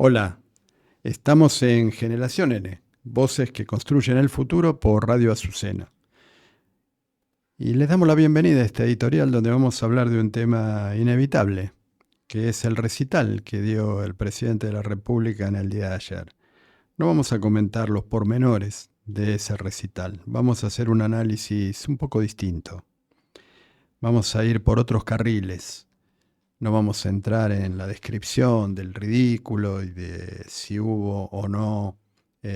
Hola, estamos en Generación N, voces que construyen el futuro por Radio Azucena. Y les damos la bienvenida a este editorial donde vamos a hablar de un tema inevitable, que es el recital que dio el presidente de la República en el día de ayer. No vamos a comentar los pormenores de ese recital, vamos a hacer un análisis un poco distinto. Vamos a ir por otros carriles. No vamos a entrar en la descripción del ridículo y de si hubo o no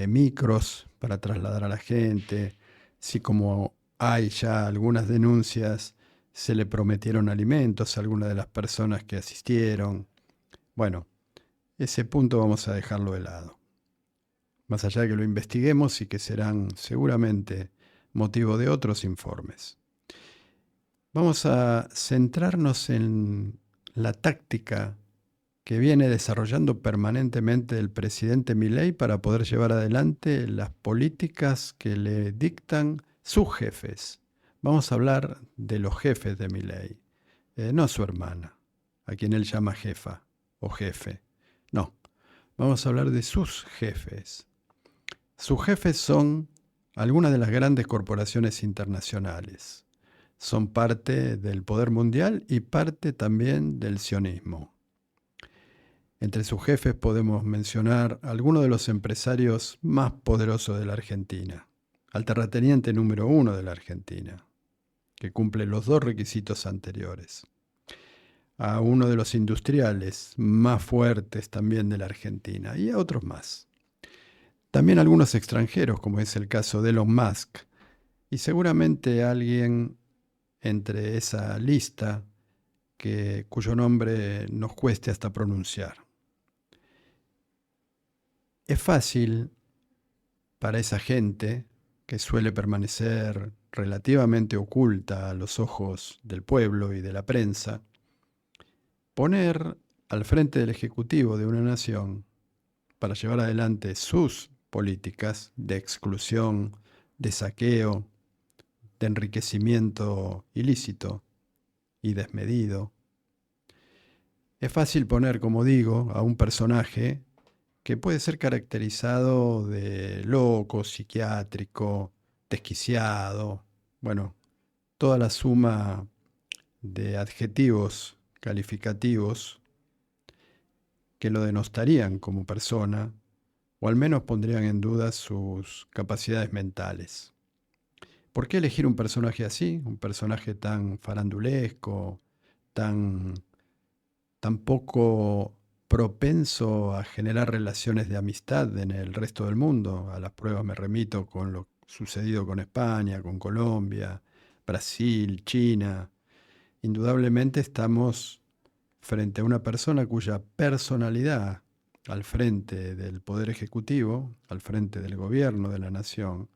micros para trasladar a la gente, si como hay ya algunas denuncias, se le prometieron alimentos a algunas de las personas que asistieron. Bueno, ese punto vamos a dejarlo de lado. Más allá de que lo investiguemos y que serán seguramente motivo de otros informes. Vamos a centrarnos en la táctica que viene desarrollando permanentemente el presidente Milei para poder llevar adelante las políticas que le dictan sus jefes. Vamos a hablar de los jefes de Milei, no su hermana, a quien él llama jefa o jefe. No, vamos a hablar de sus jefes. Sus jefes son algunas de las grandes corporaciones internacionales. Son parte del poder mundial y parte también del sionismo. Entre sus jefes podemos mencionar algunos de los empresarios más poderosos de la Argentina. Al terrateniente número 1 de la Argentina, que cumple los dos requisitos anteriores. A uno de los industriales más fuertes también de la Argentina y a otros más. También algunos extranjeros, como es el caso de Elon Musk, y seguramente alguien entre esa lista cuyo nombre nos cueste hasta pronunciar. Es fácil para esa gente que suele permanecer relativamente oculta a los ojos del pueblo y de la prensa, poner al frente del Ejecutivo de una nación para llevar adelante sus políticas de exclusión, de saqueo, de enriquecimiento ilícito y desmedido. Es fácil poner, como digo, a un personaje que puede ser caracterizado de loco, psiquiátrico, desquiciado, bueno, toda la suma de adjetivos calificativos que lo denostarían como persona, o al menos pondrían en duda sus capacidades mentales. ¿Por qué elegir un personaje así? Un personaje tan farandulesco, tan, tan poco propenso a generar relaciones de amistad en el resto del mundo. A las pruebas me remito con lo sucedido con España, con Colombia, Brasil, China. Indudablemente estamos frente a una persona cuya personalidad al frente del Poder Ejecutivo, al frente del gobierno de la nación,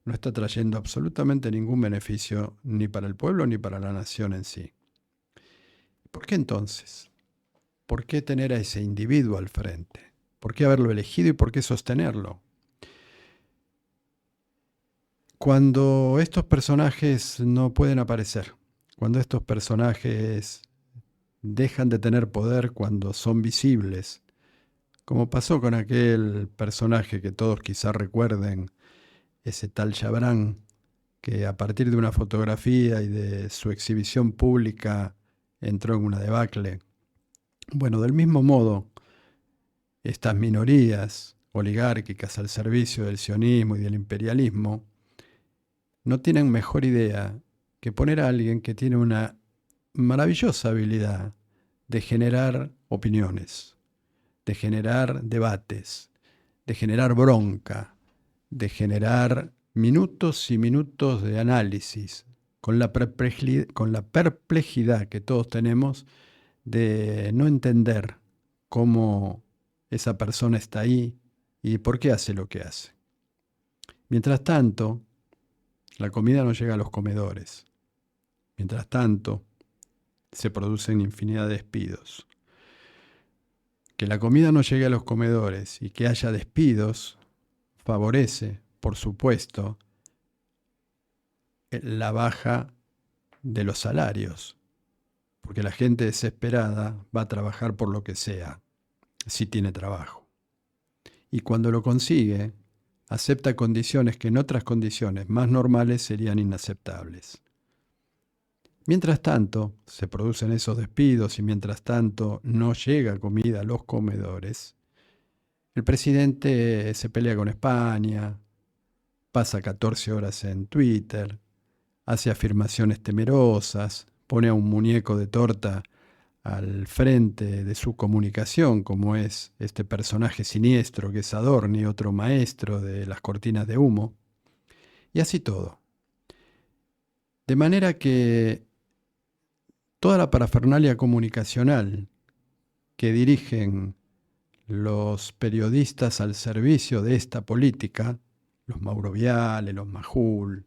no está trayendo absolutamente ningún beneficio ni para el pueblo ni para la nación en sí. ¿Por qué entonces? ¿Por qué tener a ese individuo al frente? ¿Por qué haberlo elegido y por qué sostenerlo? Cuando estos personajes no pueden aparecer, cuando estos personajes dejan de tener poder, cuando son visibles, como pasó con aquel personaje que todos quizás recuerden, ese tal Chabrán, que a partir de una fotografía y de su exhibición pública entró en una debacle. Bueno, del mismo modo, estas minorías oligárquicas al servicio del sionismo y del imperialismo no tienen mejor idea que poner a alguien que tiene una maravillosa habilidad de generar opiniones, de generar debates, de generar bronca, de generar minutos y minutos de análisis, con la perplejidad que todos tenemos de no entender cómo esa persona está ahí y por qué hace lo que hace. Mientras tanto, la comida no llega a los comedores. Mientras tanto, se producen infinidad de despidos. Que la comida no llegue a los comedores y que haya despidos favorece, por supuesto, la baja de los salarios, porque la gente desesperada va a trabajar por lo que sea, si tiene trabajo. y cuando lo consigue, acepta condiciones que en otras condiciones más normales serían inaceptables. Mientras tanto, se producen esos despidos y mientras tanto no llega comida a los comedores, el presidente se pelea con España, pasa 14 horas en Twitter, hace afirmaciones temerosas, pone a un muñeco de torta al frente de su comunicación, como es este personaje siniestro que es Adorni, otro maestro de las cortinas de humo, y así todo. De manera que toda la parafernalia comunicacional que dirigen los periodistas al servicio de esta política, los Mauro Viale, los Majul,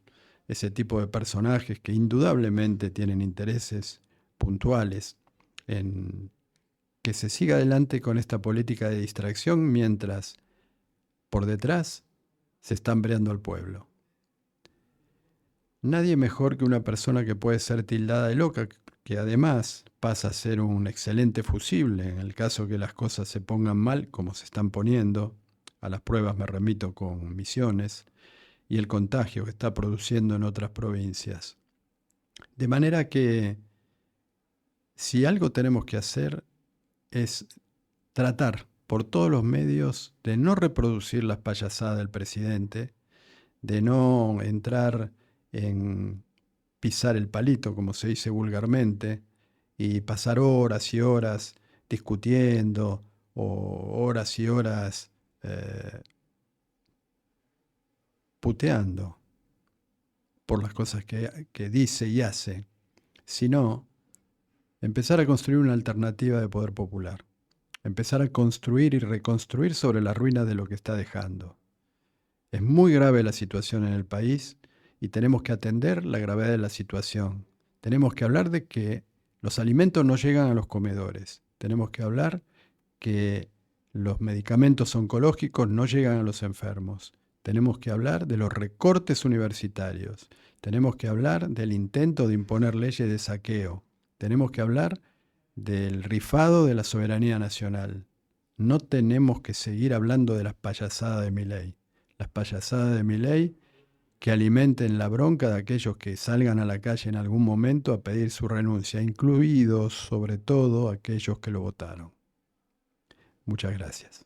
ese tipo de personajes que indudablemente tienen intereses puntuales en que se siga adelante con esta política de distracción mientras por detrás se está hambreando al pueblo. Nadie mejor que una persona que puede ser tildada de loca, que además pasa a ser un excelente fusible en el caso que las cosas se pongan mal, como se están poniendo. A las pruebas me remito con Misiones y el contagio que está produciendo en otras provincias. De manera que si algo tenemos que hacer es tratar por todos los medios de no reproducir las payasadas del presidente, de no entrar en pisar el palito, como se dice vulgarmente, y pasar horas y horas discutiendo o horas y horas puteando por las cosas que dice y hace, sino empezar a construir una alternativa de poder popular, empezar a construir y reconstruir sobre la ruina de lo que está dejando. Es muy grave la situación en el país y tenemos que atender la gravedad de la situación. Tenemos que hablar de que los alimentos no llegan a los comedores. Tenemos que hablar que los medicamentos oncológicos no llegan a los enfermos. Tenemos que hablar de los recortes universitarios. Tenemos que hablar del intento de imponer leyes de saqueo. Tenemos que hablar del rifado de la soberanía nacional. No tenemos que seguir hablando de las payasadas de Milei. Las payasadas de Milei que alimenten la bronca de aquellos que salgan a la calle en algún momento a pedir su renuncia, incluidos sobre todo aquellos que lo votaron. Muchas gracias.